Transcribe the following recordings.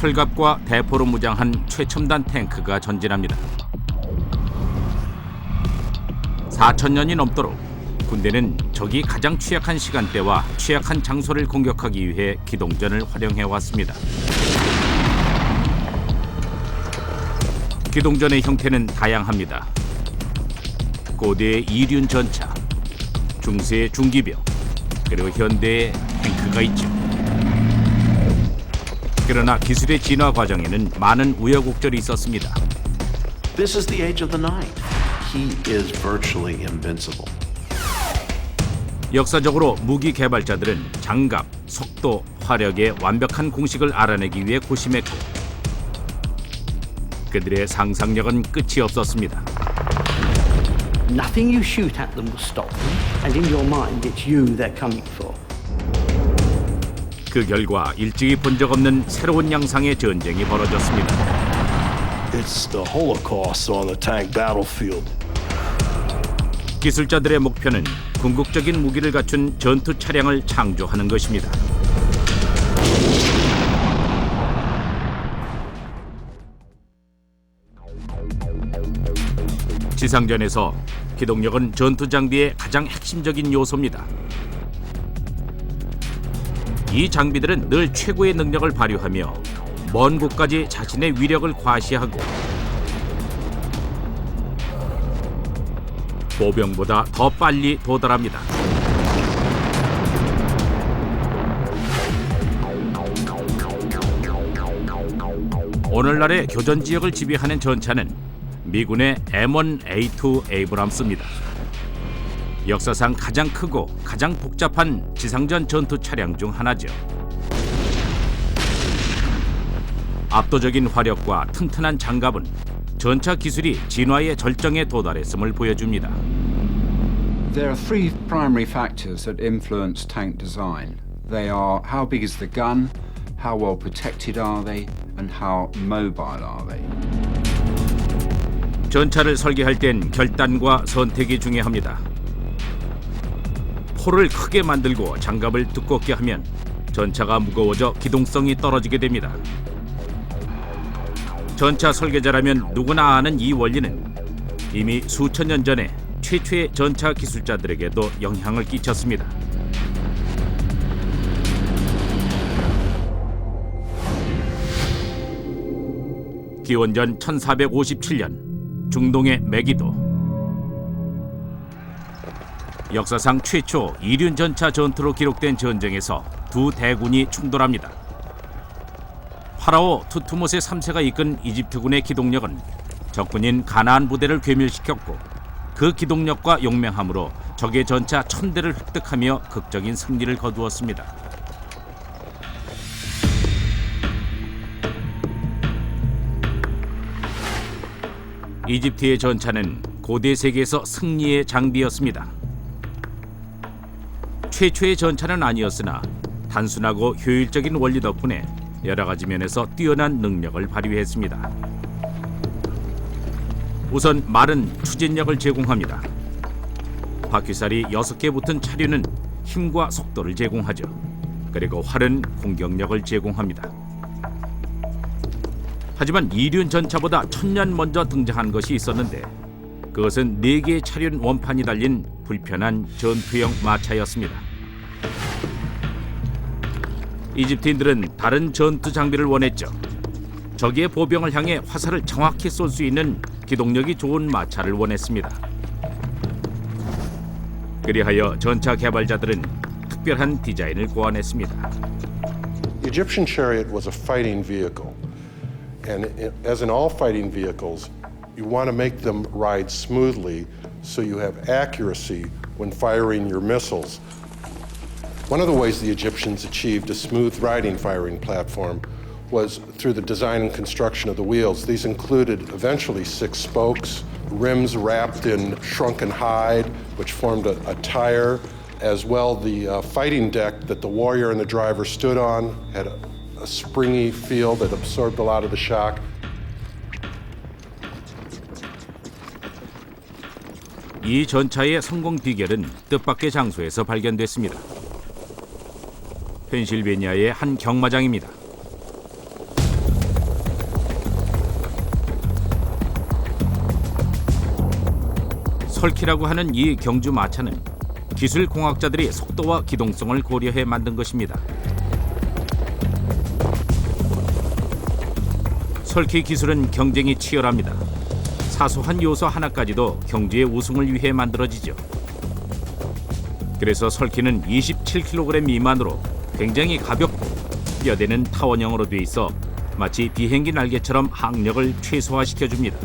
철갑과 대포로 무장한 최첨단 탱크가 전진합니다. 4,000년이 넘도록 군대는 적이 가장 취약한 시간대와 취약한 장소를 공격하기 위해 기동전을 활용해왔습니다. 기동전의 형태는 다양합니다. 고대의 이륜 전차, 중세의 중기병, 그리고 현대의 탱크가 있죠. 그러나 기술의 진화 과정에는 많은 우여곡절이 있었습니다. This is the age of the knight. He is virtually invincible. 역사적으로 무기 개발자들은 장갑, 속도, 화력의 완벽한 공식을 알아내기 위해 고심했고 그들의 상상력은 끝이 없었습니다. Nothing you shoot at them will stop them, and in your mind it's you they're coming for. 그 결과 일찍이 본 적 없는 새로운 양상의 전쟁이 벌어졌습니다. It's the Holocaust on the tank battlefield. 기술자들의 목표는 궁극적인 무기를 갖춘 전투 차량을 창조하는 것입니다. 지상전에서 기동력은 전투 장비의 가장 핵심적인 요소입니다. 이 장비들은 늘 최고의 능력을 발휘하며 먼 곳까지 자신의 위력을 과시하고 보병보다 더 빨리 도달합니다. 오늘날의 교전 지역을 지배하는 전차는 미군의 M1A2 에이브람스입니다. 역사상 가장 크고 가장 복잡한 지상전 전투 차량 중 하나죠. 압도적인 화력과 튼튼한 장갑은 전차 기술이 진화의 절정에 도달했음을 보여줍니다. There are three primary factors that influence tank design. They are how big is the gun, how well protected are they, and how mobile are they. 전차를 설계할 땐 결단과 선택이 중요합니다. 포를 크게 만들고 장갑을 두껍게 하면 전차가 무거워져 기동성이 떨어지게 됩니다. 전차 설계자라면 누구나 아는 이 원리는 이미 수천 년 전에 최초의 전차 기술자들에게도 영향을 끼쳤습니다. 기원전 1457년 중동의 메기도. 역사상 최초 이륜 전차 전투로 기록된 전쟁에서 두 대군이 충돌합니다. 파라오 투투모세 3세가 이끈 이집트군의 기동력은 적군인 가나안 부대를 괴멸시켰고 그 기동력과 용맹함으로 적의 전차 1000대를 획득하며 극적인 승리를 거두었습니다. 이집트의 전차는 고대 세계에서 승리의 장비였습니다. 최초의 전차는 아니었으나 단순하고 효율적인 원리 덕분에 여러 가지 면에서 뛰어난 능력을 발휘했습니다. 우선 말은 추진력을 제공합니다. 바퀴살이 6개 붙은 차류는 힘과 속도를 제공하죠. 그리고 활은 공격력을 제공합니다. 하지만 이륜 전차보다 1000년 먼저 등장한 것이 있었는데 그것은 4개의 차륜 원판이 달린 불편한 전투형 마차였습니다. 이집트인들은 다른 전투 장비를 원했죠. 적의 보병을 향해 화살을 정확히 쏠 수 있는 기동력이 좋은 마차를 원했습니다. 그리하여 전차 개발자들은 특별한 디자인을 고안했습니다. The Egyptian chariot was a fighting vehicle. And as in all fighting vehicles, you want to make them ride smoothly so you have accuracy when firing your missiles. One of the ways the Egyptians achieved a smooth riding firing platform was through the design and construction of the wheels. These included eventually 6 spokes, rims wrapped in shrunken hide, which formed a tire, as well the fighting deck that the warrior and the driver stood on had a springy feel that absorbed a lot of the shock. 이 전차의 성공 비결은 뜻밖의 장소에서 발견됐습니다. 펜실베니아의 한 경마장입니다. 설키라고 하는 이 경주 마차는 기술 공학자들이 속도와 기동성을 고려해 만든 것입니다. 설키 기술은 경쟁이 치열합니다. 사소한 요소 하나까지도 경주의 우승을 위해 만들어지죠. 그래서 설키는 27kg 미만으로 굉장히 가볍고 뼈대는 타원형으로 돼 있어 마치 비행기 날개처럼 항력을 최소화시켜줍니다.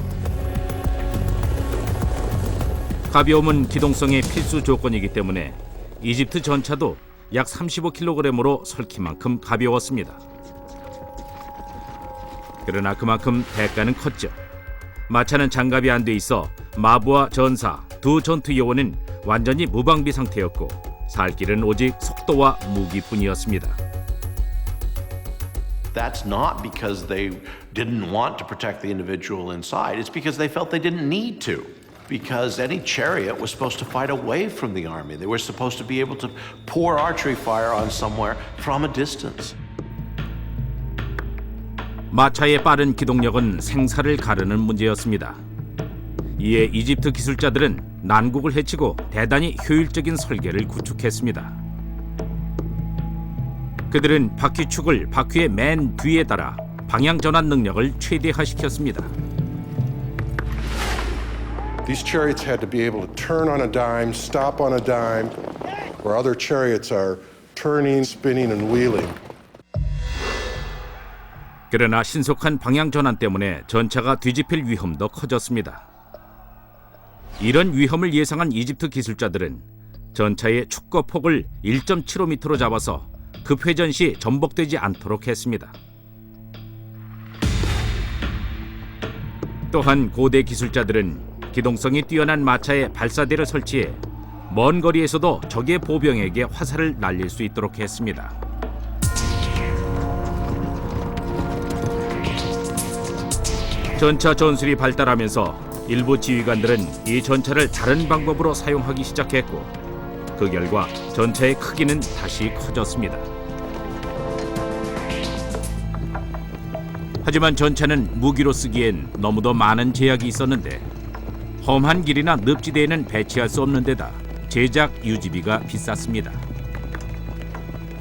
가벼움은 기동성의 필수 조건이기 때문에 이집트 전차도 약 35kg으로 설키만큼 가벼웠습니다. 그러나 그만큼 대가는 컸죠. 마차는 장갑이 안 돼 있어 마부와 전사 두 전투 요원은 완전히 무방비 상태였고 살 길은 오직 속도와 무기뿐이었습니다. That's not because they didn't want to protect the individual inside. It's because they felt they didn't need to. Because any chariot was supposed to fight away from the army. They were supposed to be able to pour archery fire on somewhere from a distance. 마차의 빠른 기동력은 생사를 가르는 문제였습니다. 이에 이집트 기술자들은 난국을 헤치고 대단히 효율적인 설계를 구축했습니다. 그들은 바퀴축을 바퀴의 맨 뒤에 달아 방향 전환 능력을 최대화시켰습니다. These chariots had to be able to turn on a dime, stop on a dime, where other chariots are turning, spinning, and wheeling. 그러나 신속한 방향 전환 때문에 전차가 뒤집힐 위험도 커졌습니다. 이런 위험을 예상한 이집트 기술자들은 전차의 축거폭을 1.75m로 잡아서 급회전 시 전복되지 않도록 했습니다. 또한 고대 기술자들은 기동성이 뛰어난 마차에 발사대를 설치해 먼 거리에서도 적의 보병에게 화살을 날릴 수 있도록 했습니다. 전차 전술이 발달하면서 일부 지휘관들은 이 전차를 다른 방법으로 사용하기 시작했고 그 결과 전차의 크기는 다시 커졌습니다. 하지만 전차는 무기로 쓰기엔 너무도 많은 제약이 있었는데 험한 길이나 늪지대에는 배치할 수 없는 데다 제작 유지비가 비쌌습니다.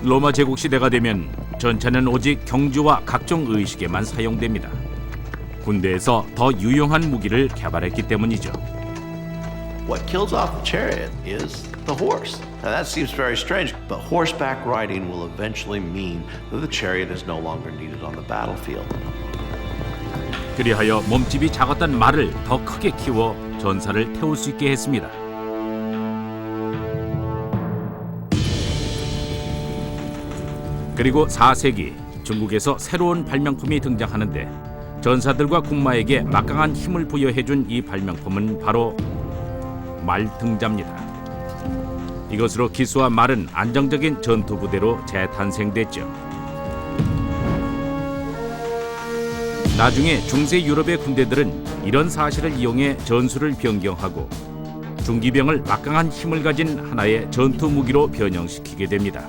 로마 제국 시대가 되면 전차는 오직 경주와 각종 의식에만 사용됩니다. 군대에서 더 유용한 무기를 개발했기 때문이죠. What kills off the chariot is the horse. Now that seems very strange, but horseback riding will eventually mean that the chariot is no longer needed on the battlefield. 그리하여 몸집이 작았던 말을 더 크게 키워 전사를 태울 수 있게 했습니다. 그리고 4세기 중국에서 새로운 발명품이 등장하는데 전사들과 군마에게 막강한 힘을 부여해준 이 발명품은 바로 말등자입니다. 이것으로 기수와 말은 안정적인 전투 부대로 재탄생됐죠. 나중에 중세 유럽의 군대들은 이런 사실을 이용해 전술을 변경하고 중기병을 막강한 힘을 가진 하나의 전투 무기로 변형시키게 됩니다.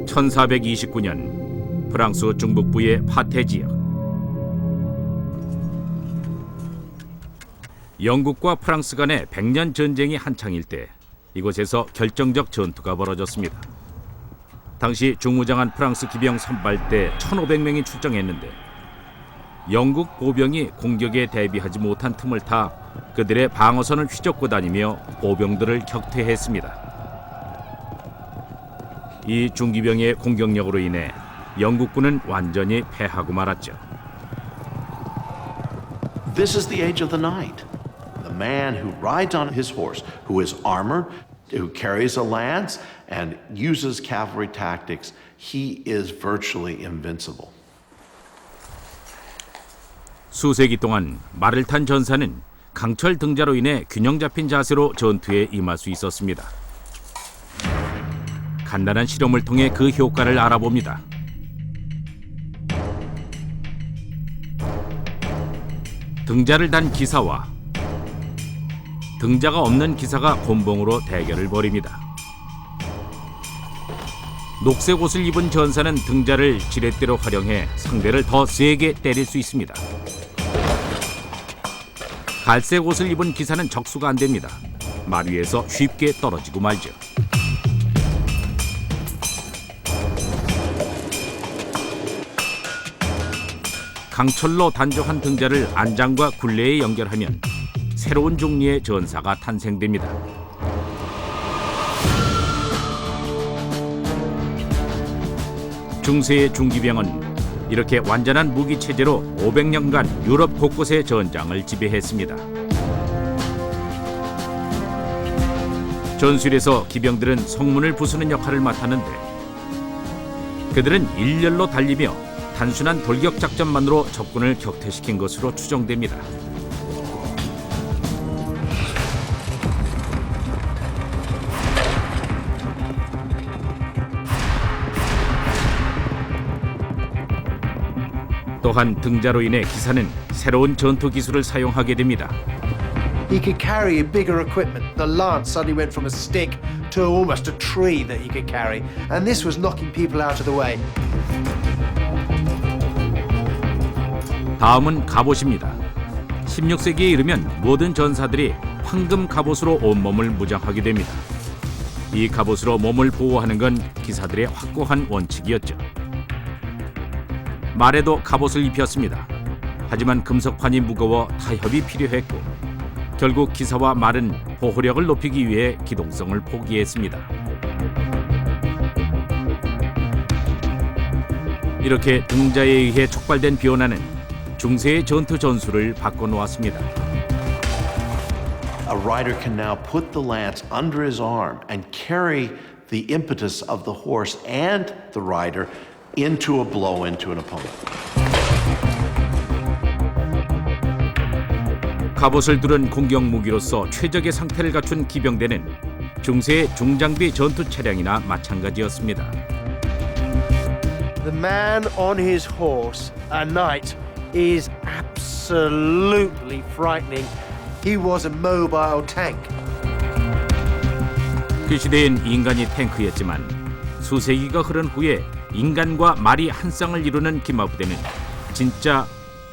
(1429년) 프랑스 중북부의 파테 지역. 영국과 프랑스 간의 100년 전쟁이 한창일 때 이곳에서 결정적 전투가 벌어졌습니다. 당시 중무장한 프랑스 기병 선발대 1,500명이 출정했는데 영국 보병이 공격에 대비하지 못한 틈을 타 그들의 방어선을 휘젓고 다니며 보병들을 격퇴했습니다. 이 중기병의 공격력으로 인해 영국군은 완전히 패하고 말았죠. This is the age of the knight. The man who rides on his horse, who is armored, who carries a lance, and uses cavalry tactics. He is virtually invincible. 수세기 동안 말을 탄 전사는 강철 등자로 인해 균형 잡힌 자세로 전투에 임할 수 있었습니다. 간단한 실험을 통해 그 효과를 알아봅니다. 등자를 단 기사와 등자가 없는 기사가 곤봉으로 대결을 벌입니다. 녹색 옷을 입은 전사는 등자를 지렛대로 활용해 상대를 더 세게 때릴 수 있습니다. 갈색 옷을 입은 기사는 적수가 안 됩니다. 말 위에서 쉽게 떨어지고 말죠. 강철로 단조한 등자를 안장과 굴레에 연결하면 새로운 종류의 전사가 탄생됩니다. 중세의 중기병은 이렇게 완전한 무기 체제로 500년간 유럽 곳곳의 전장을 지배했습니다. 전술에서 기병들은 성문을 부수는 역할을 맡았는데 그들은 일렬로 달리며 단순한 돌격 작전만으로 적군을 격퇴시킨 것으로 추정됩니다. 또한 등자로 인해 기사는 새로운 전투 기술을 사용하게 됩니다. He could carry bigger equipment. The lance suddenly went from a stick to almost a tree that he could carry. And this was knocking people out of the way. 다음은 갑옷입니다. 16세기에 이르면 모든 전사들이 황금 갑옷으로 온몸을 무장하게 됩니다. 이 갑옷으로 몸을 보호하는 건 기사들의 확고한 원칙이었죠. 말에도 갑옷을 입혔습니다. 하지만 금속판이 무거워 타협이 필요했고 결국 기사와 말은 보호력을 높이기 위해 기동성을 포기했습니다. 이렇게 등자에 의해 촉발된 변화는 중세의 전투 전술을 바꿔놓았습니다. A rider can now put the lance under his arm and carry the impetus of the horse and the rider into a blow into an opponent. 갑옷을 두른 공격 무기로서 최적의 상태를 갖춘 기병대는 중세의 중장비 전투 차량이나 마찬가지였습니다. The man on his horse, a knight, is absolutely frightening. He was a mobile tank. 그 시대엔 인간이 탱크였지만 수세기가 흐른 후에 인간과 말이 한 쌍을 이루는 기마부대는 진짜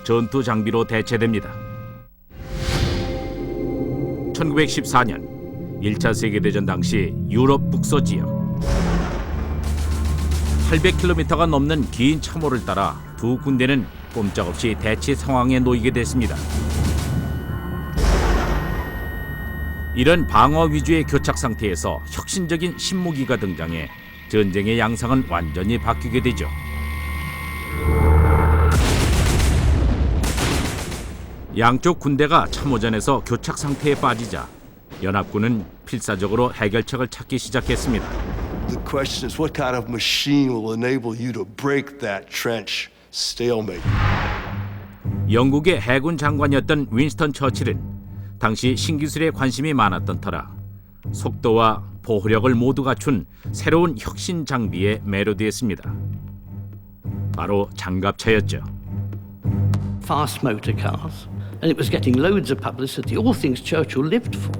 전투 장비로 대체됩니다. 1914년 1차 세계대전 당시 유럽 북서 지역 800km가 넘는 긴 참호를 따라 두 군대는 꼼짝없이 대치 상황에 놓이게 됐습니다. 이런 방어 위주의 교착 상태에서 혁신적인 신무기가 등장해 전쟁의 양상은 완전히 바뀌게 되죠. 양쪽 군대가 참호전에서 교착 상태에 빠지자 연합군은 필사적으로 해결책을 찾기 시작했습니다. The question is, what kind of machine will enable you to break that trench stalemate? 영국의 해군 장관이었던 윈스턴 처칠은 당시 신기술에 관심이 많았던 터라 속도와 보호력을 모두 갖춘 새로운 혁신 장비에 매료되었습니다. 바로 장갑차였죠. Fast motor cars, and it was getting loads of publicity, all things Churchill lived for.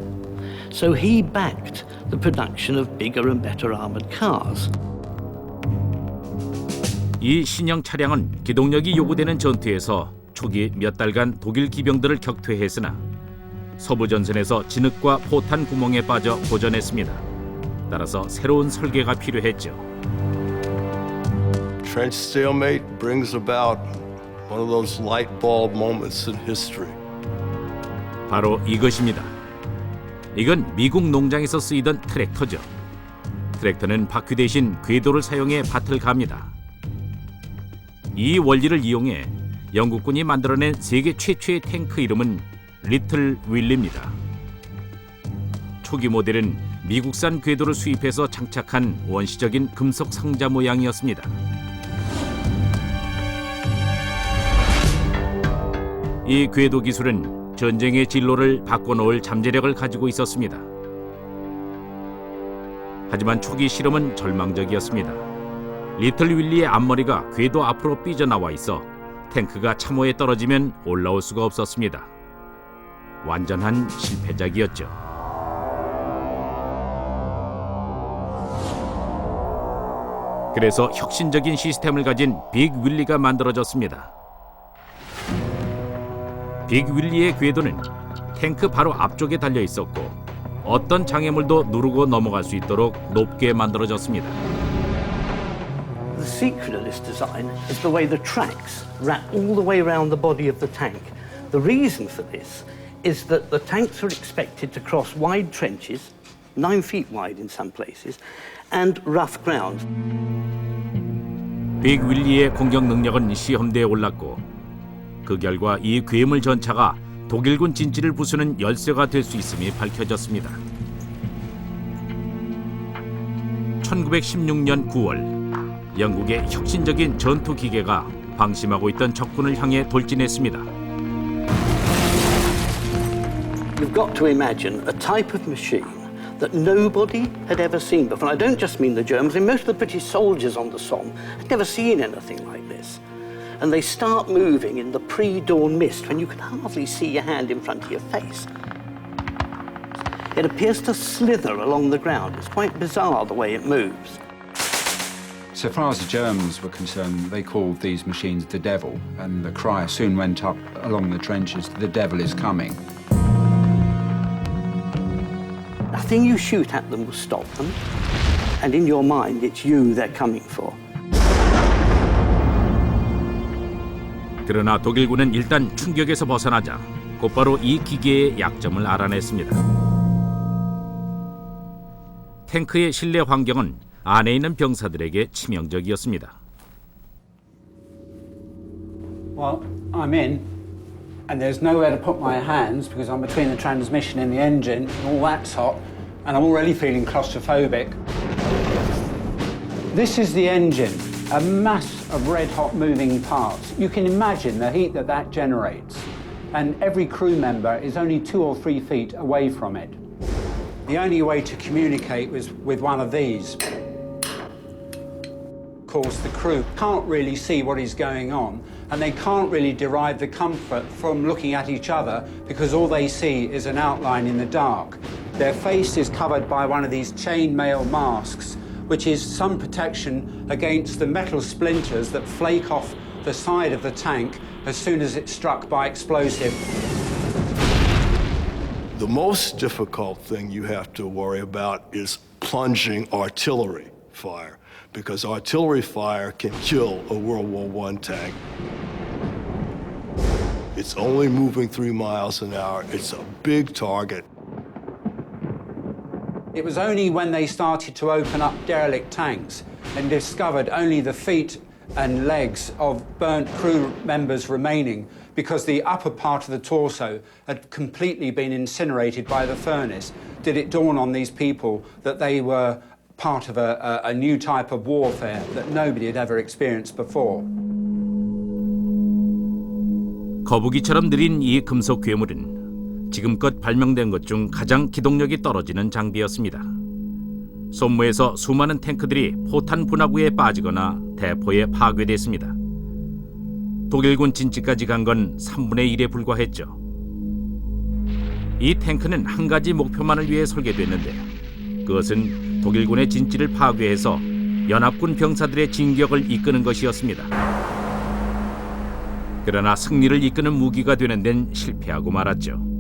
So he backed the production of bigger and better armored cars. 이 신형 차량은 기동력이 요구되는 전투에서 초기 몇 달간 독일 기병들을 격퇴했으나 서부 전선에서 진흙과 포탄 구멍에 빠져 고전했습니다. 따라서 새로운 설계가 필요했죠. Trench stalemate brings about one of those light bulb moments in history. 바로 이것입니다. 이건 미국 농장에서 쓰이던 트랙터죠. 트랙터는 바퀴 대신 궤도를 사용해 밭을 갑니다. 이 원리를 이용해 영국군이 만들어낸 세계 최초의 탱크 이름은 리틀 윌리입니다. 초기 모델은 미국산 궤도를 수입해서 장착한 원시적인 금속 상자 모양이었습니다. 이 궤도 기술은 전쟁의 진로를 바꿔놓을 잠재력을 가지고 있었습니다. 하지만 초기 실험은 절망적이었습니다. 리틀 윌리의 앞머리가 궤도 앞으로 삐져나와 있어 탱크가 참호에 떨어지면 올라올 수가 없었습니다. 완전한 실패작이었죠. 그래서 혁신적인 시스템을 가진 빅 윌리가 만들어졌습니다. 빅 윌리의 궤도는 탱크 바로 앞쪽에 달려 있었고 어떤 장애물도 누르고 넘어갈 수 있도록 높게 만들어졌습니다. The secret of this design is the way the tracks wrap all the way around the body of the tank. The reason for this is that the tanks are expected to cross wide trenches, 9 feet wide in some places, and rough ground. 빅 윌리의 공격 능력은 시험대에 올랐고 그 결과 이 괴물 전차가 독일군 진지를 부수는 열쇠가 될 수 있음이 밝혀졌습니다. 1916년 9월 영국의 혁신적인 전투 기계가 방심하고 있던 적군을 향해 돌진했습니다. You've got to imagine a type of machine that nobody had ever seen before. And I don't just mean the Germans, I mean most of the British soldiers on the Somme had never seen anything like this. And they start moving in the pre-dawn mist when you can hardly see your hand in front of your face. It appears to slither along the ground. It's quite bizarre the way it moves. So far as the Germans were concerned, they called these machines the devil, and the cry soon went up along the trenches, the devil is coming. Nothing you shoot at them will stop them. And in your mind, it's you they're coming for. 그러나 독일군은 일단 충격에서 벗어나자 곧바로 이 기계의 약점을 알아냈습니다. 탱크의 실내 환경은 안에 있는 병사들에게 치명적이었습니다. Well, I'm in, and there's nowhere to put my hands because I'm between the transmission and the engine, and all that's hot, and I'm already feeling claustrophobic. This is the engine, a mass of red-hot moving parts. You can imagine the heat that that generates, and every crew member is only 2 or 3 feet away from it. The only way to communicate was with one of these. Of course, the crew can't really see what is going on, and they can't really derive the comfort from looking at each other because all they see is an outline in the dark. Their face is covered by one of these chainmail masks, which is some protection against the metal splinters that flake off the side of the tank as soon as it's struck by explosive. The most difficult thing you have to worry about is plunging artillery fire, because artillery fire can kill a World War I tank. It's only moving 3 miles an hour. It's a big target. It was only when they started to open up derelict tanks and discovered only the feet and legs of burnt crew members remaining because the upper part of the torso had completely been incinerated by the furnace, did it dawn on these people that they were part of a new type of warfare that nobody had ever experienced before. 거북이처럼 느린 이 금속 괴물은 지금껏 발명된 것 중 가장 기동력이 떨어지는 장비였습니다. 손무에서 수많은 탱크들이 포탄 분화구에 빠지거나 대포에 파괴됐습니다. 독일군 진지까지 간 건 3분의 1에 불과했죠. 이 탱크는 한 가지 목표만을 위해 설계됐는데 그것은 독일군의 진지를 파괴해서 연합군 병사들의 진격을 이끄는 것이었습니다. 그러나 승리를 이끄는 무기가 되는 데는 실패하고 말았죠.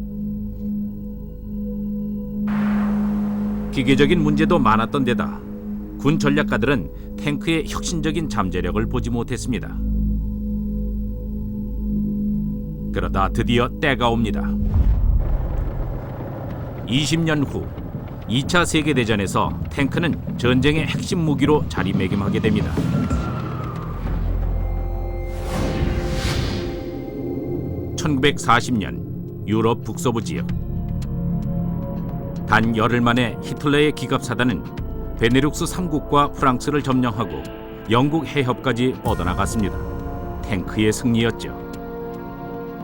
기계적인 문제도 많았던 데다 군 전략가들은 탱크의 혁신적인 잠재력을 보지 못했습니다. 그러다 드디어 때가 옵니다. 20년 후 2차 세계대전에서 탱크는 전쟁의 핵심 무기로 자리매김하게 됩니다. (1940년) 유럽 북서부 지역. 단 열흘 만에 히틀러의 기갑사단은 베네룩스 3국과 프랑스를 점령하고 영국 해협까지 뻗어나갔습니다. 탱크의 승리였죠.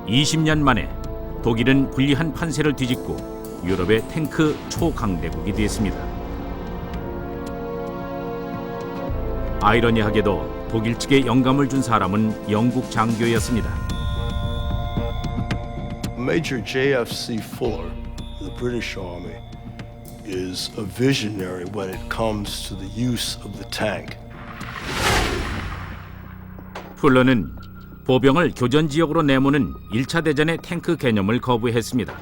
20년 만에 독일은 불리한 판세를 뒤집고 유럽의 탱크 초강대국이 됐습니다. 아이러니하게도 독일 측에 영감을 준 사람은 영국 장교였습니다. Major JFC Fuller, the British Army, is a visionary when it comes to the use of the tank. 풀러는 보병을 교전 지역으로 내모는 1차 대전의 탱크 개념을 거부했습니다.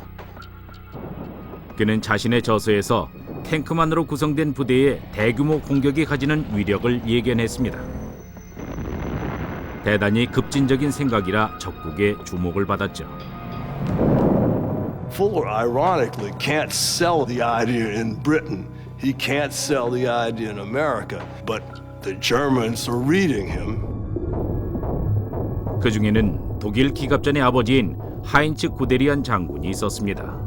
그는 자신의 저서에서 탱크만으로 구성된 부대의 대규모 공격이 가지는 위력을 예견했습니다. 대단히 급진적인 생각이라 적국의 주목을 받았죠. Fuller, ironically, can't sell the idea in Britain. He can't sell the idea in America. But the Germans are reading him. 그 중에는 독일 기갑전의 아버지인 하인츠 구데리안 장군이 있었습니다.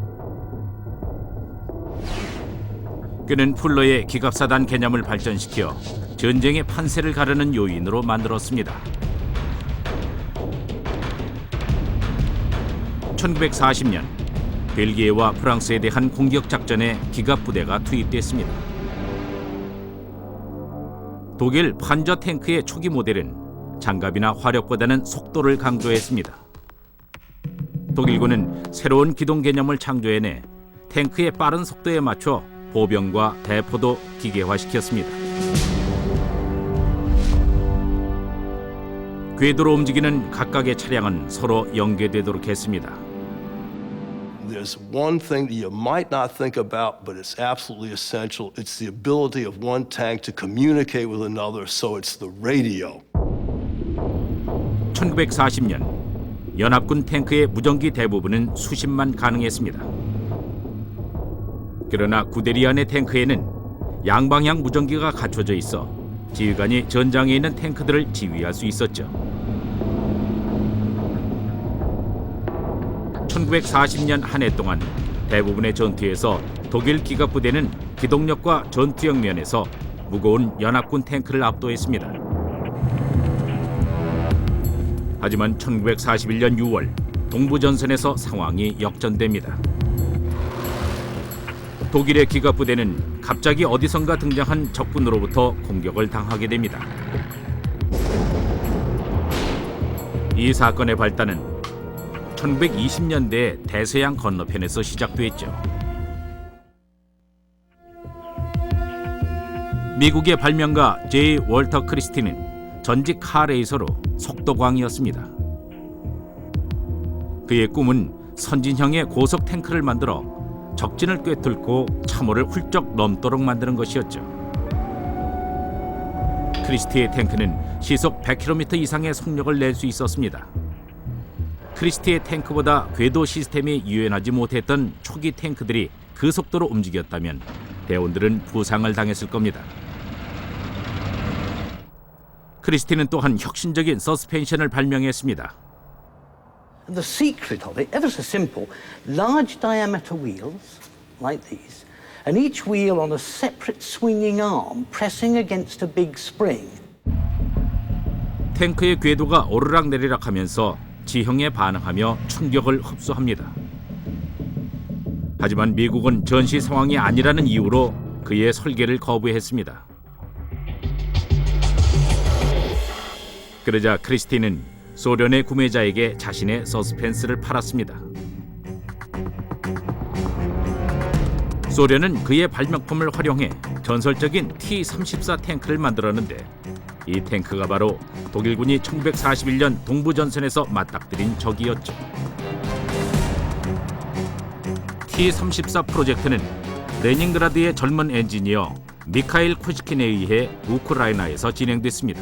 그는 풀러의 기갑사단 개념을 발전시켜 전쟁의 판세를 가르는 요인으로 만들었습니다. 1940년 벨기에와 프랑스에 대한 공격 작전에 기갑 부대가 투입됐습니다. 독일 판저 탱크의 초기 모델은 장갑이나 화력보다는 속도를 강조했습니다. 독일군은 새로운 기동 개념을 창조해내 탱크의 빠른 속도에 맞춰 보병과 대포도 기계화시켰습니다. 궤도로 움직이는 각각의 차량은 서로 연계되도록 했습니다. There's one thing that you might not think about, but it's absolutely essential. It's the ability of one tank to communicate with another, so it's the radio. 1940년 연합군 탱크의 무전기 대부분은 수십만 가능했습니다. 그러나 구데리안의 탱크에는 양방향 무전기가 갖춰져 있어 지휘관이 전장에 있는 탱크들을 지휘할 수 있었죠. 1940년 한 해 동안 대부분의 전투에서 독일 기갑부대는 기동력과 전투력 면에서 무거운 연합군 탱크를 압도했습니다. 하지만 1941년 6월 동부전선에서 상황이 역전됩니다. 독일의 기갑부대는 갑자기 어디선가 등장한 적군으로부터 공격을 당하게 됩니다. 이 사건의 발단은 1920년대 대서양 건너편에서 시작됐죠. 미국의 발명가 J. 월터 크리스티는 전직 카레이서로 속도광이었습니다. 그의 꿈은 선진형의 고속 탱크를 만들어 적진을 꿰뚫고 참호를 훌쩍 넘도록 만드는 것이었죠. 크리스티의 탱크는 시속 100km 이상의 속력을 낼 수 있었습니다. 크리스티의 탱크보다 궤도 시스템이 유연하지 못했던 초기 탱크들이 그 속도로 움직였다면 대원들은 부상을 당했을 겁니다. 크리스티는 또한 혁신적인 서스펜션을 발명했습니다. The secret of it, ever so simple, large diameter wheels like these, and each wheel on a separate swinging arm pressing against a big spring. 탱크의 궤도가 오르락내리락하면서 지형에 반응하며 충격을 흡수합니다. 하지만 미국은 전시 상황이 아니라는 이유로 그의 설계를 거부했습니다. 그러자 크리스티는 소련의 구매자에게 자신의 서스펜스를 팔았습니다. 소련은 그의 발명품을 활용해 전설적인 T-34 탱크를 만들었는데 이 탱크가 바로 독일군이 1941년 동부전선에서 맞닥뜨린 적이었죠. T-34 프로젝트는 레닌그라드의 젊은 엔지니어 미카일 코시킨에 의해 우크라이나에서 진행됐습니다.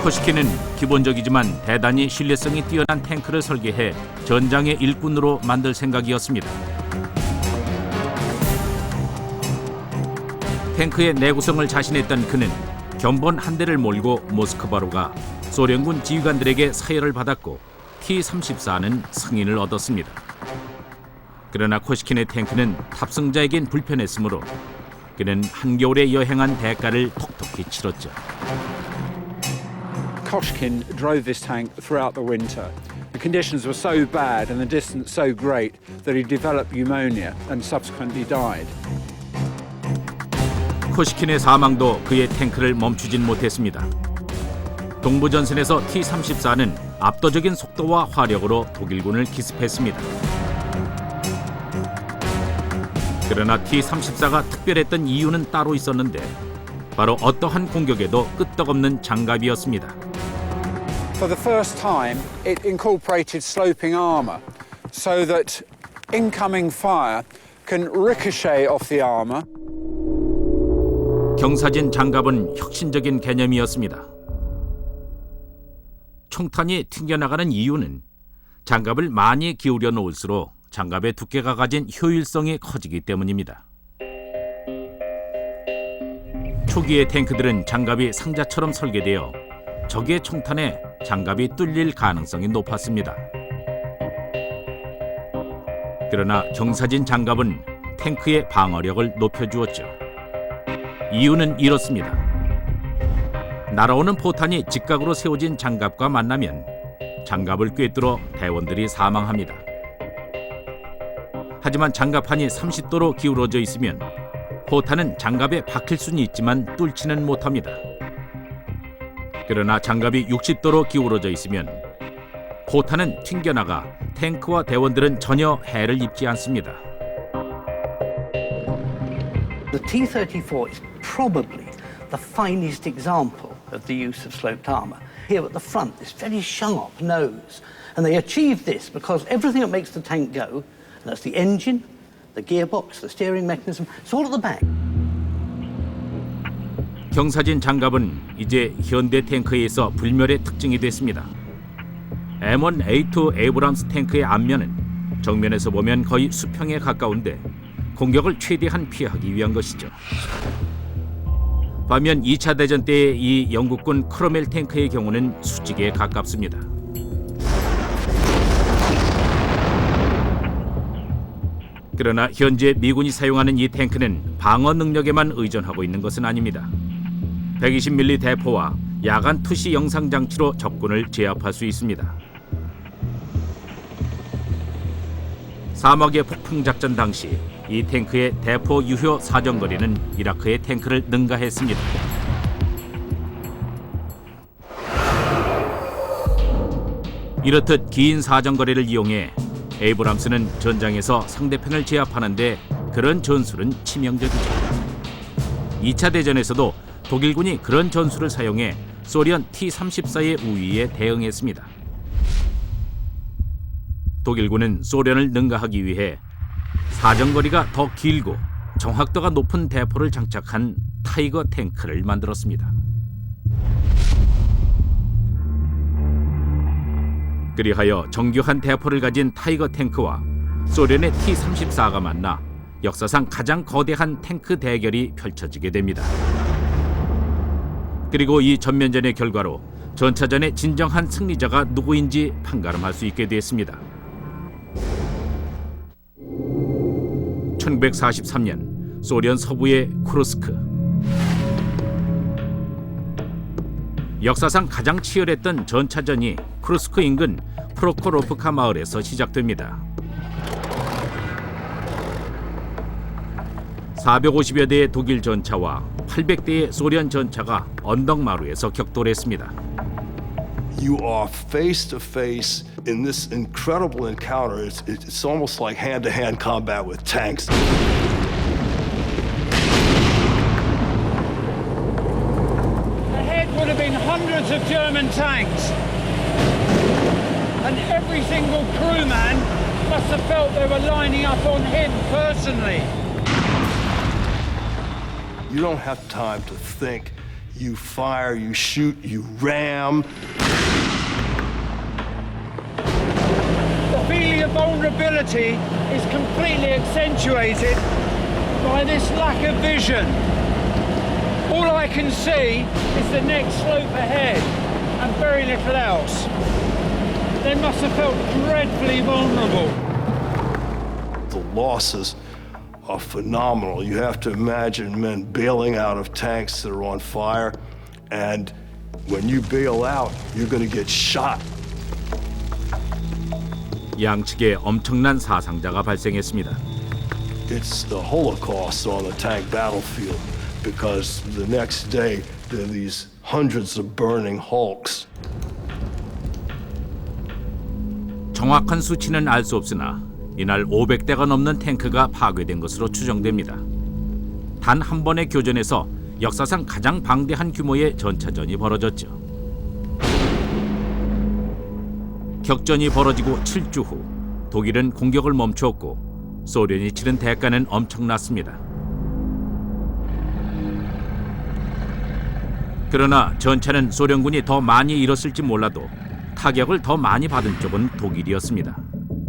코시킨은 기본적이지만 대단히 신뢰성이 뛰어난 탱크를 설계해 전장의 일꾼으로 만들 생각이었습니다. 탱크의 내구성을 자신했던 그는 견본 한 대를 몰고 모스크바로 가 소련군 지휘관들에게 사열을 받았고 T-34는 승인을 얻었습니다. 그러나 코시킨의 탱크는 탑승자에겐 불편했으므로 그는 한겨울에 여행한 대가를 톡톡히 치렀죠. Koshkin drove this tank throughout the winter. The conditions were so bad and the distance so great that he developed pneumonia and subsequently died. 코시킨의 사망도 그의 탱크를 멈추진 못했습니다. 동부전선에서 T-34는 압도적인 속도와 화력으로 독일군을 기습했습니다. 그러나 T-34가 특별했던 이유는 따로 있었는데 바로 어떠한 공격에도 끄떡없는 장갑이었습니다. For the first time, it incorporated sloping armour so that incoming fire can ricochet off the armour. 경사진 장갑은 혁신적인 개념이었습니다. 총탄이 튕겨나가는 이유는 장갑을 많이 기울여 놓을수록 장갑의 두께가 가진 효율성이 커지기 때문입니다. 초기의 탱크들은 장갑이 상자처럼 설계되어 적의 총탄에 장갑이 뚫릴 가능성이 높았습니다. 그러나 경사진 장갑은 탱크의 방어력을 높여주었죠. 이유는 이렇습니다. 날아오는 포탄이 직각으로 세워진 장갑과 만나면 장갑을 꿰뚫어 대원들이 사망합니다. 하지만 장갑판이 30도로 기울어져 있으면 포탄은 장갑에 박힐 수는 있지만 뚫지는 못합니다. 그러나 장갑이 60도로 기울어져 있으면 포탄은 튕겨나가 탱크와 대원들은 전혀 해를 입지 않습니다. The T-34 is probably the finest example of the use of sloped armour. Here at the front, this very sharp nose. And they achieved this because everything that makes the tank go, and that's the engine, the gearbox, the steering mechanism, it's all at the back. 경사진 장갑은 이제 현대 탱크에서 불멸의 특징이 됐습니다. M1A2 에이브람스 탱크의 앞면은 정면에서 보면 거의 수평에 가까운데 공격을 최대한 피하기 위한 것이죠. 반면 2차 대전 때의 이 영국군 크로멜 탱크의 경우는 수직에 가깝습니다. 그러나 현재 미군이 사용하는 이 탱크는 방어 능력에만 의존하고 있는 것은 아닙니다. 120mm 대포와 야간 투시 영상 장치로 적군을 제압할 수 있습니다. 사막의 폭풍 작전 당시 이 탱크의 대포 유효 사정거리는 이라크의 탱크를 능가했습니다. 이렇듯 긴 사정거리를 이용해 에이브람스는 전장에서 상대편을 제압하는데 그런 전술은 치명적이죠. 2차 대전에서도 독일군이 그런 전술을 사용해 소련 T-34의 우위에 대응했습니다. 독일군은 소련을 능가하기 위해 사정거리가 더 길고 정확도가 높은 대포를 장착한 타이거 탱크를 만들었습니다. 그리하여 정교한 대포를 가진 타이거 탱크와 소련의 T-34가 만나 역사상 가장 거대한 탱크 대결이 펼쳐지게 됩니다. 그리고 이 전면전의 결과로 전차전의 진정한 승리자가 누구인지 판가름할 수 있게 됐습니다. 1943년 소련 서부의 쿠르스크. 역사상 가장 치열했던 전차전이 쿠르스크 인근 프로코로프카 마을에서 시작됩니다. 450여 대의 독일 전차와 800대의 소련 전차가 언덕마루에서 격돌했습니다. You are face to face in this incredible encounter. It's almost like hand-to-hand combat with tanks. Ahead would have been hundreds of German tanks. And every single crewman must have felt they were lining up on him personally. You don't have time to think. You fire, you shoot, you ram. The feeling of vulnerability is completely accentuated by this lack of vision. All I can see is the next slope ahead and very little else. They must have felt dreadfully vulnerable. The losses are phenomenal. You have to imagine men bailing out of tanks that are on fire, and when you bail out, you're going to get shot. 양측에 엄청난 사상자가 발생했습니다. It's the Holocaust on the tank battlefield because the next day there are these hundreds of burning hulks. 정확한 수치는 알 수 없으나 이날 500대가 넘는 탱크가 파괴된 것으로 추정됩니다. 단 한 번의 교전에서 역사상 가장 방대한 규모의 전차전이 벌어졌죠. 격전이 벌어지고 7주 후 독일은 공격을 멈추었고 소련이 치른 대가는 엄청났습니다. 그러나 전차는 소련군이 더 많이 잃었을지 몰라도 타격을 더 많이 받은 쪽은 독일이었습니다.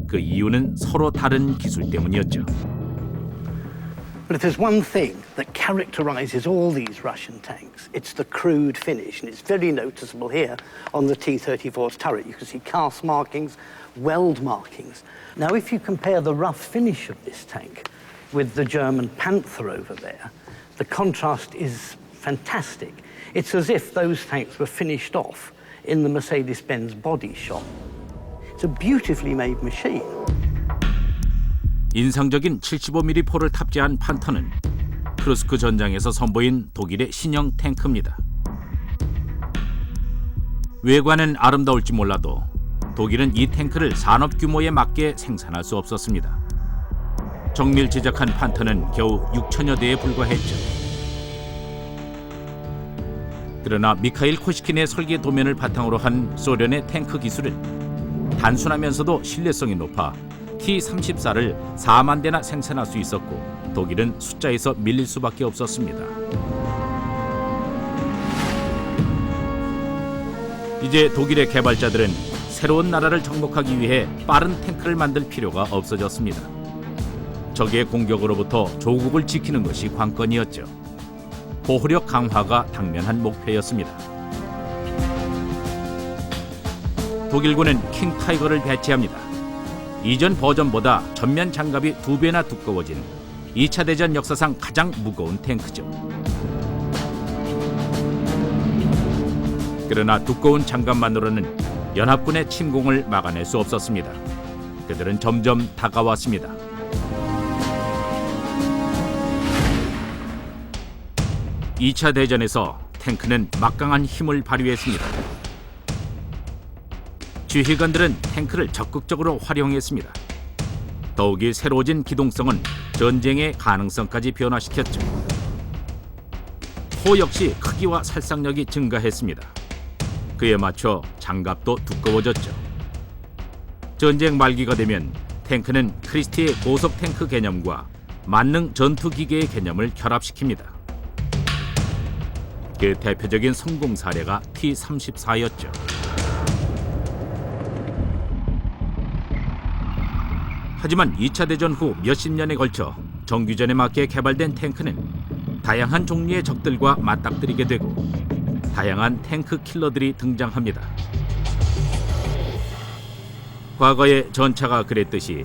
그 이유는 서로 다른 기술 때문이었죠. But if there's one thing that characterizes all these Russian tanks, it's the crude finish, and it's very noticeable here on the T-34's turret. You can see cast markings, weld markings. Now, if you compare the rough finish of this tank with the German Panther over there, the contrast is fantastic. It's as if those tanks were finished off in the Mercedes-Benz body shop. It's a beautifully made machine. 인상적인 75mm 포를 탑재한 판터는 크루스크 전장에서 선보인 독일의 신형 탱크입니다. 외관은 아름다울지 몰라도 독일은 이 탱크를 산업 규모에 맞게 생산할 수 없었습니다. 정밀 제작한 판터는 겨우 6천여 대에 불과했죠. 그러나 미카일 코시킨의 설계 도면을 바탕으로 한 소련의 탱크 기술은 단순하면서도 신뢰성이 높아 T-34를 4만 대나 생산할 수 있었고 독일은 숫자에서 밀릴 수밖에 없었습니다. 이제 독일의 개발자들은 새로운 나라를 정복하기 위해 빠른 탱크를 만들 필요가 없어졌습니다. 적의 공격으로부터 조국을 지키는 것이 관건이었죠. 보호력 강화가 당면한 목표였습니다. 독일군은 킹 타이거를 배치합니다. 이전 버전보다 전면 장갑이 2배나 두꺼워진 2차 대전 역사상 가장 무거운 탱크죠. 그러나 두꺼운 장갑만으로는 연합군의 침공을 막아낼 수 없었습니다. 그들은 점점 다가왔습니다. (2차) 대전에서 탱크는 막강한 힘을 발휘했습니다. 지휘관들은 탱크를 적극적으로 활용했습니다. 더욱이 새로워진 기동성은 전쟁의 가능성까지 변화시켰죠. 포 역시 크기와 살상력이 증가했습니다. 그에 맞춰 장갑도 두꺼워졌죠. 전쟁 말기가 되면 탱크는 크리스티의 고속 탱크 개념과 만능 전투 기계의 개념을 결합시킵니다. 그 대표적인 성공 사례가 T-34였죠. 하지만 2차 대전 후 몇십 년에 걸쳐 정규전에 맞게 개발된 탱크는 다양한 종류의 적들과 맞닥뜨리게 되고 다양한 탱크 킬러들이 등장합니다. 과거의 전차가 그랬듯이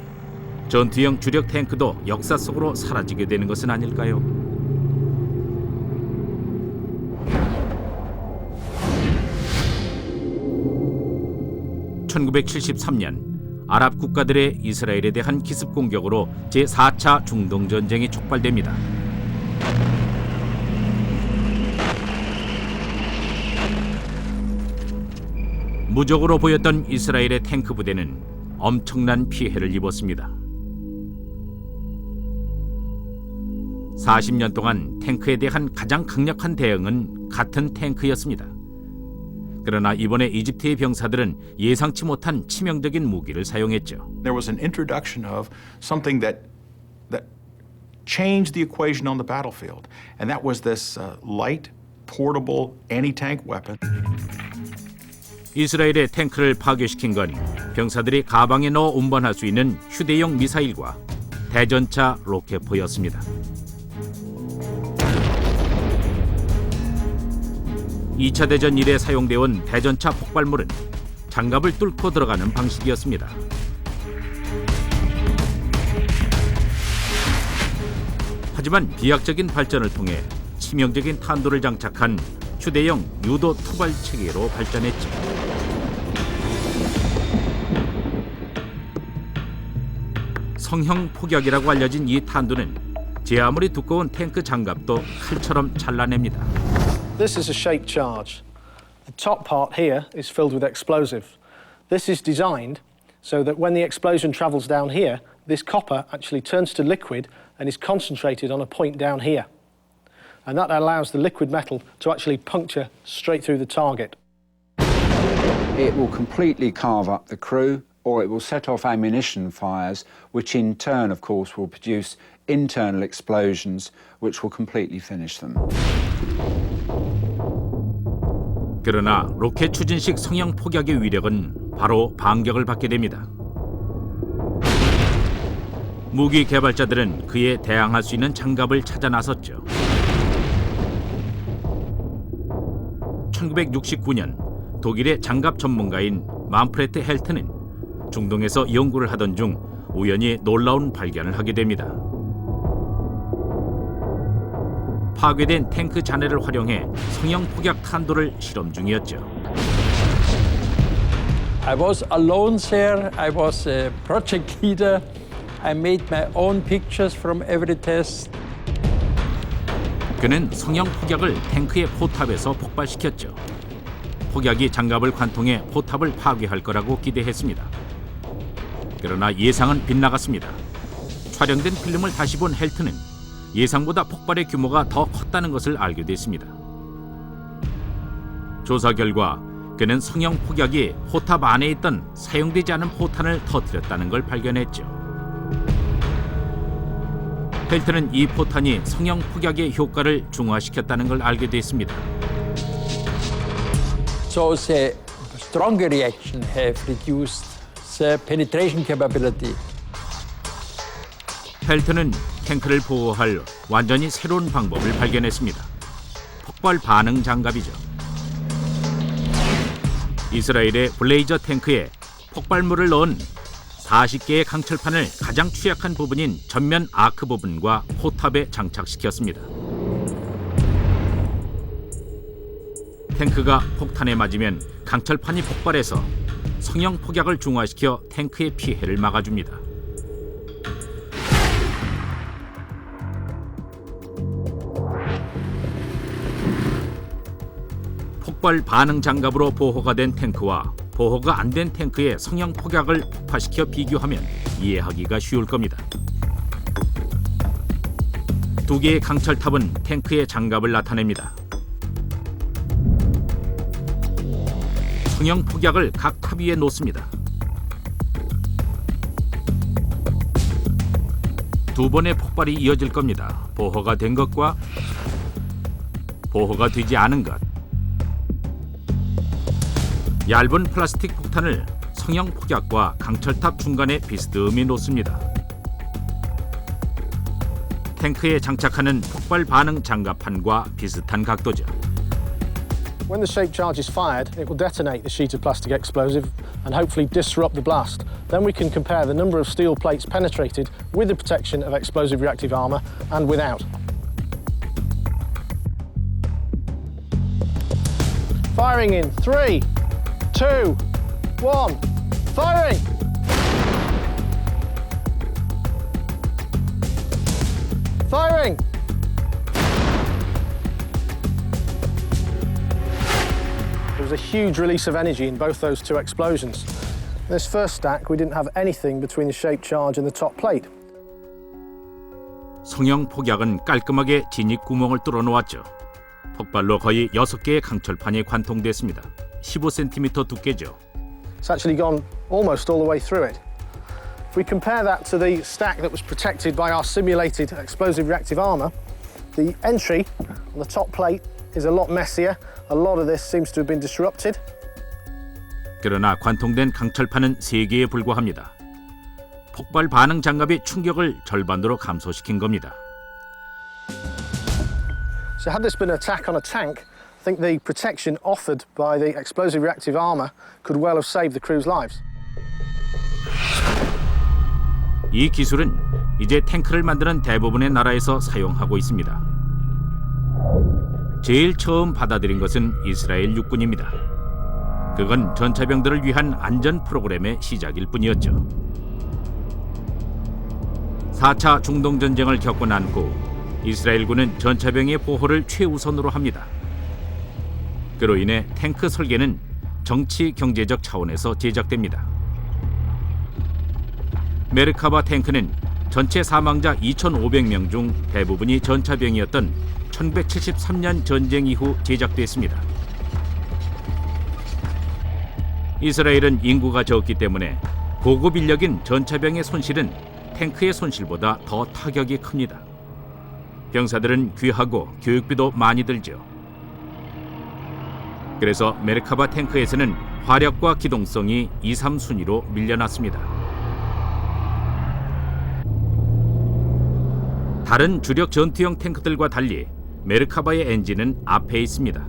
전투형 주력 탱크도 역사 속으로 사라지게 되는 것은 아닐까요? (1973년) 아랍 국가들의 이스라엘에 대한 기습 공격으로 제4차 중동 전쟁이 촉발됩니다. 무적으로 보였던 이스라엘의 탱크 부대는 엄청난 피해를 입었습니다. 40년 동안 탱크에 대한 가장 강력한 대응은 같은 탱크였습니다. 그러나 이번에 이집트의 병사들은 예상치 못한 치명적인 무기를 사용했죠. There was an introduction of something that changed the equation on the battlefield, and that was this light, portable anti-tank weapon. 이스라엘의 탱크를 파괴시킨 건 병사들이 가방에 넣어 운반할 수 있는 휴대용 미사일과 대전차 로켓포였습니다. 2차 대전 이래 사용되어 온 대전차 폭발물은 장갑을 뚫고 들어가는 방식이었습니다. 하지만 비약적인 발전을 통해 치명적인 탄도를 장착한 휴대용 유도 투발 체계로 발전했죠. 성형 폭약이라고 알려진 이 탄두는 제 아무리 두꺼운 탱크 장갑도 칼처럼 잘라냅니다. This is a shaped charge. The top part here is filled with explosive. This is designed so that when the explosion travels down here, this copper actually turns to liquid and is concentrated on a point down here. and that allows the liquid metal to actually puncture straight through the target. It will completely carve up the crew, or it will set off ammunition fires, which in turn, of course, will produce internal explosions, which will completely finish them. 그러나 로켓 추진식 성형 폭약의 위력은 바로 반격을 받게 됩니다. 무기 개발자들은 그에 대항할 수 있는 장갑을 찾아 나섰죠. 1969년 독일의 장갑 전문가인 만프레트 헬트는 중동에서 연구를 하던 중 우연히 놀라운 발견을 하게 됩니다. 파괴된 탱크 잔해를 활용해 성형 폭약 탄도를 실험 중이었죠. I was alone there. I was a project leader. I made my own pictures from every test. 그는 성형 폭약을 탱크의 포탑에서 폭발시켰죠. 폭약이 장갑을 관통해 포탑을 파괴할 거라고 기대했습니다. 그러나 예상은 빗나갔습니다. 촬영된 필름을 다시 본 헬트는 예상보다 폭발의 규모가 더 컸다는 것을 알게 됐습니다. 조사 결과 그는 성형 폭약이 포탑 안에 있던 사용되지 않은 포탄을 터뜨렸다는 걸 발견했죠. 헬트는 이 포탄이 성형 폭약의 효과를 중화시켰다는 걸 알게 됐습니다. So the stronger reaction have reduced the penetration capability. 헬트는 탱크를 보호할 완전히 새로운 방법을 발견했습니다. 폭발 반응 장갑이죠. 이스라엘의 블레이저 탱크에 폭발물을 넣은 40개의 강철판을 가장 취약한 부분인 전면 아크 부분과 포탑에 장착시켰습니다. 탱크가 폭탄에 맞으면 강철판이 폭발해서 성형 폭약을 중화시켜 탱크의 피해를 막아줍니다. 폭발 반응 장갑으로 보호가 된 탱크와 보호가 안 된 탱크의 성형 폭약을 폭파시켜 비교하면 이해하기가 쉬울 겁니다. 두 개의 강철탑은 탱크의 장갑을 나타냅니다. 성형 폭약을 각 탑 위에 놓습니다. 두 번의 폭발이 이어질 겁니다. 보호가 된 것과 보호가 되지 않은 것. 얇은 플라스틱 폭탄을 성형 폭약과 강철탑 중간에 비스듬히 놓습니다. 탱크에 장착하는 폭발 반응 장갑판과 비슷한 각도죠. When the shape charge is fired, it will detonate the sheet of plastic explosive and hopefully disrupt the blast. Then we can compare the number of steel plates penetrated with the protection of explosive reactive armor and without. Firing in 3, 2, 1, firing! Firing! There was a huge release of energy in both those two explosions. In this first stack, we didn't have anything between the shaped charge and the top plate. 성형 폭약은 깔끔하게 진입 구멍을 뚫어 놓았죠. 폭발로 거의 6개의 강철판이 관통됐습니다. 15cm 두께죠. It's actually gone almost all the way through it. If we compare that to the stack that was protected by our simulated explosive reactive armor, the entry on the top plate is a lot messier. A lot of this seems to have been disrupted. 그러나 관통된 강철판은 3개에 불과합니다. 폭발 반응 장갑이 충격을 절반으로 감소시킨 겁니다. So had this been an attack on a tank, I think the protection offered by the explosive reactive armor could well have saved the crew's lives. 이 기술은 이제 탱크를 만드는 대부분의 나라에서 사용하고 있습니다. 제일 처음 받아들인 것은 이스라엘 육군입니다. 그건 전차병들을 위한 안전 프로그램의 시작일 뿐이었죠. 4차 중동전쟁을 겪고 난 후 이스라엘군은 전차병의 보호를 최우선으로 합니다. 그로 인해 탱크 설계는 정치 경제적 차원에서 제작됩니다. 메르카바 탱크는 전체 사망자 2,500명 중 대부분이 전차병이었던 1973년 전쟁 이후 제작됐습니다. 이스라엘은 인구가 적기 때문에 고급 인력인 전차병의 손실은 탱크의 손실보다 더 타격이 큽니다. 병사들은 귀하고 교육비도 많이 들죠. 그래서 메르카바 탱크에서는 화력과 기동성이 2, 3순위로 밀려났습니다. 다른 주력 전투형 탱크들과 달리 메르카바의 엔진은 앞에 있습니다.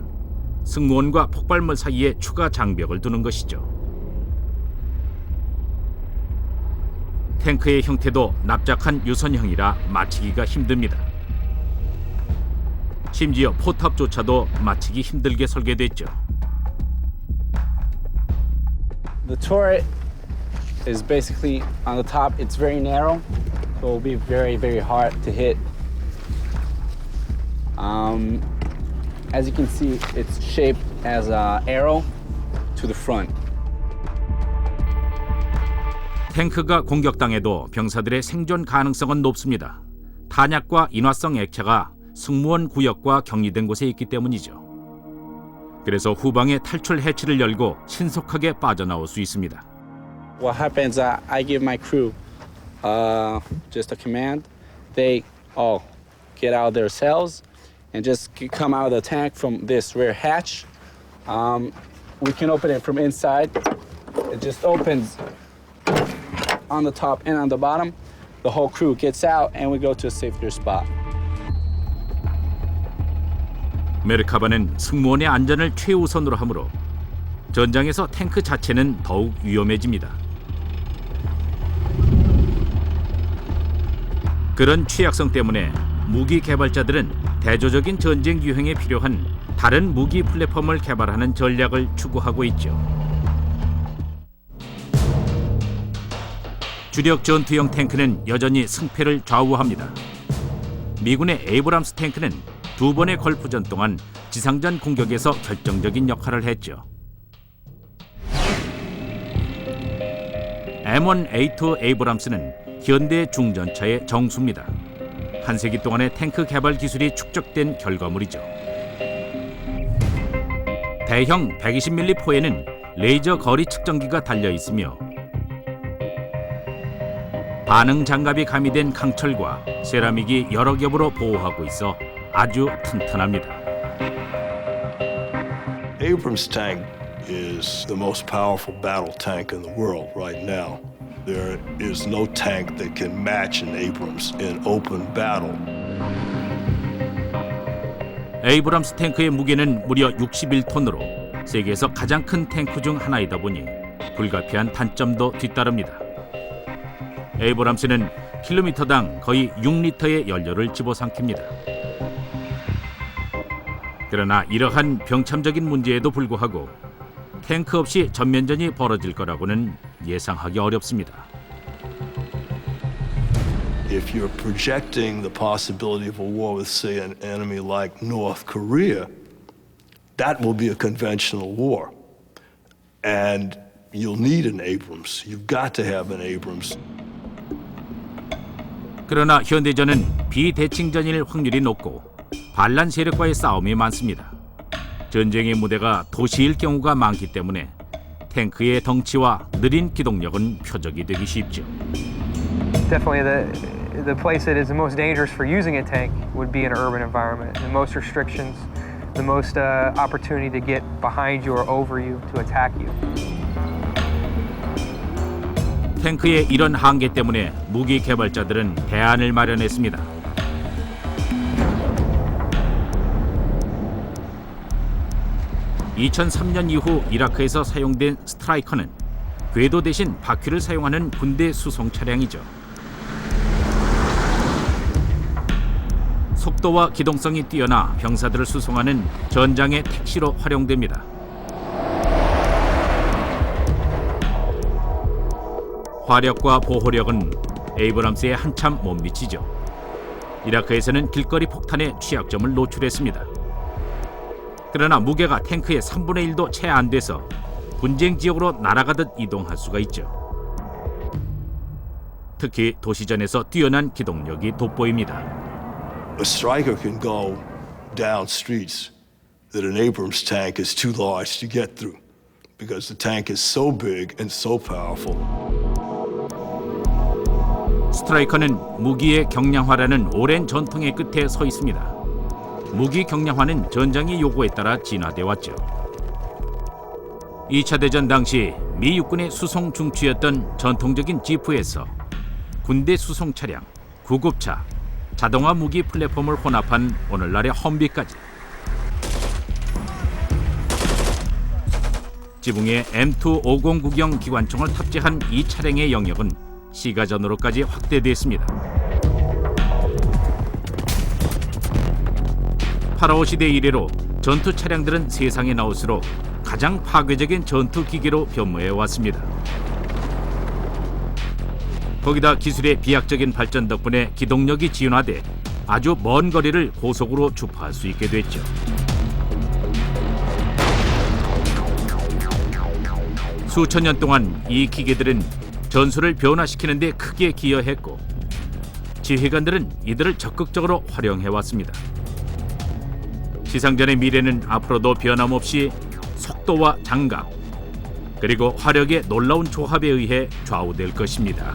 승무원과 폭발물 사이에 추가 장벽을 두는 것이죠. 탱크의 형태도 납작한 유선형이라 맞히기가 힘듭니다. 심지어 포탑조차도 맞히기 힘들게 설계됐죠. The turret is basically on the top. It's very narrow, so it will be very, very hard to hit. As you can see, it's shaped as an arrow to the front. 탱크가 공격당해도 병사들의 생존 가능성은 높습니다. 탄약과 인화성 액체가 승무원 구역과 격리된 곳에 있기 때문이죠. 그래서 후방에 탈출 해치를 열고 신속하게 빠져나올 수 있습니다. What happens? I give my crew just a command. They all get out of their cells and just come out of the tank from this rear hatch. We can open it from inside. It just opens on the top and on the bottom. The whole crew gets out and we go to a safer spot. 메르카바는 승무원의 안전을 최우선으로 하므로 전장에서 탱크 자체는 더욱 위험해집니다. 그런 취약성 때문에 무기 개발자들은 대조적인 전쟁 유형에 필요한 다른 무기 플랫폼을 개발하는 전략을 추구하고 있죠. 주력 전투형 탱크는 여전히 승패를 좌우합니다. 미군의 에이브람스 탱크는 2번의 걸프전 동안 지상전 공격에서 결정적인 역할을 했죠. M1A2 에이브람스는 현대 중전차의 정수입니다. 한 세기 동안의 탱크 개발 기술이 축적된 결과물이죠. 대형 120mm 포에는 레이저 거리 측정기가 달려 있으며 반응 장갑이 가미된 강철과 세라믹이 여러 겹으로 보호하고 있어 아주 튼튼합니다. Abrams tank is the most powerful battle tank in the world right now. There is no tank that can match an Abrams in open battle. 에이브람스 탱크의 무게는 무려 61톤으로 세계에서 가장 큰 탱크 중 하나이다 보니 불가피한 단점도 뒤따릅니다. 에이브람스는 킬로미터당 거의 6리터의 연료를 집어삼킵니다. 그러나 이러한 병참적인 문제에도 불구하고 탱크 없이 전면전이 벌어질 거라고는 예상하기 어렵습니다. If you're projecting the possibility of a war with, say, an enemy like North Korea, that will be a conventional war. And you'll need an Abrams. You've got to have an Abrams. 그러나 현대전은 비대칭전일 확률이 높고 반란 세력과의 싸움이 많습니다. 전쟁의 무대가 도시일 경우가 많기 때문에 탱크의 덩치와 느린 기동력은 표적이 되기 쉽죠. Definitely the place that is the most dangerous for using a tank would be an urban environment. The most restrictions, the most opportunity to get behind you or over you to attack you. 탱크의 이런 한계 때문에 무기 개발자들은 대안을 마련했습니다. (2003년) 이후 이라크에서 사용된 스트라이커는 궤도 대신 바퀴를 사용하는 군대 수송 차량이죠. 속도와 기동성이 뛰어나 병사들을 수송하는 전장의 택시로 활용됩니다. 화력과 보호력은 에이브람스에 한참 못 미치죠. 이라크에서는 길거리 폭탄에 취약점을 노출했습니다. 그러나 무게가 탱크의 3분의 1도 채 안 돼서 분쟁 지역으로 날아가듯 이동할 수가 있죠. 특히 도시전에서 뛰어난 기동력이 돋보입니다. A Stryker can go down streets that an Abrams tank is too large to get through because the tank is so big and so powerful. 스트라이커는 무기의 경량화라는 오랜 전통의 끝에 서 있습니다. 무기 경량화는 전장의 요구에 따라 진화돼 왔죠. 2차 대전 당시 미 육군의 수송 중추였던 전통적인 지프에서 군대 수송 차량, 구급차, 자동화 무기 플랫폼을 혼합한 오늘날의 험비까지. 지붕에 M250 구경 기관총을 탑재한 이 차량의 영역은 시가전으로까지 확대됐습니다. 파라오 시대 이래로 전투 차량들은 세상에 나올수록 가장 파괴적인 전투 기계로 변모해 왔습니다. 거기다 기술의 비약적인 발전 덕분에 기동력이 진화돼 아주 먼 거리를 고속으로 주파할 수 있게 됐죠. 수천 년 동안 이 기계들은 전술을 변화시키는 데 크게 기여했고 지휘관들은 이들을 적극적으로 활용해왔습니다. 지상전의 미래는 앞으로도 변함없이 속도와 장각, 그리고 화력의 놀라운 조합에 의해 좌우될 것입니다.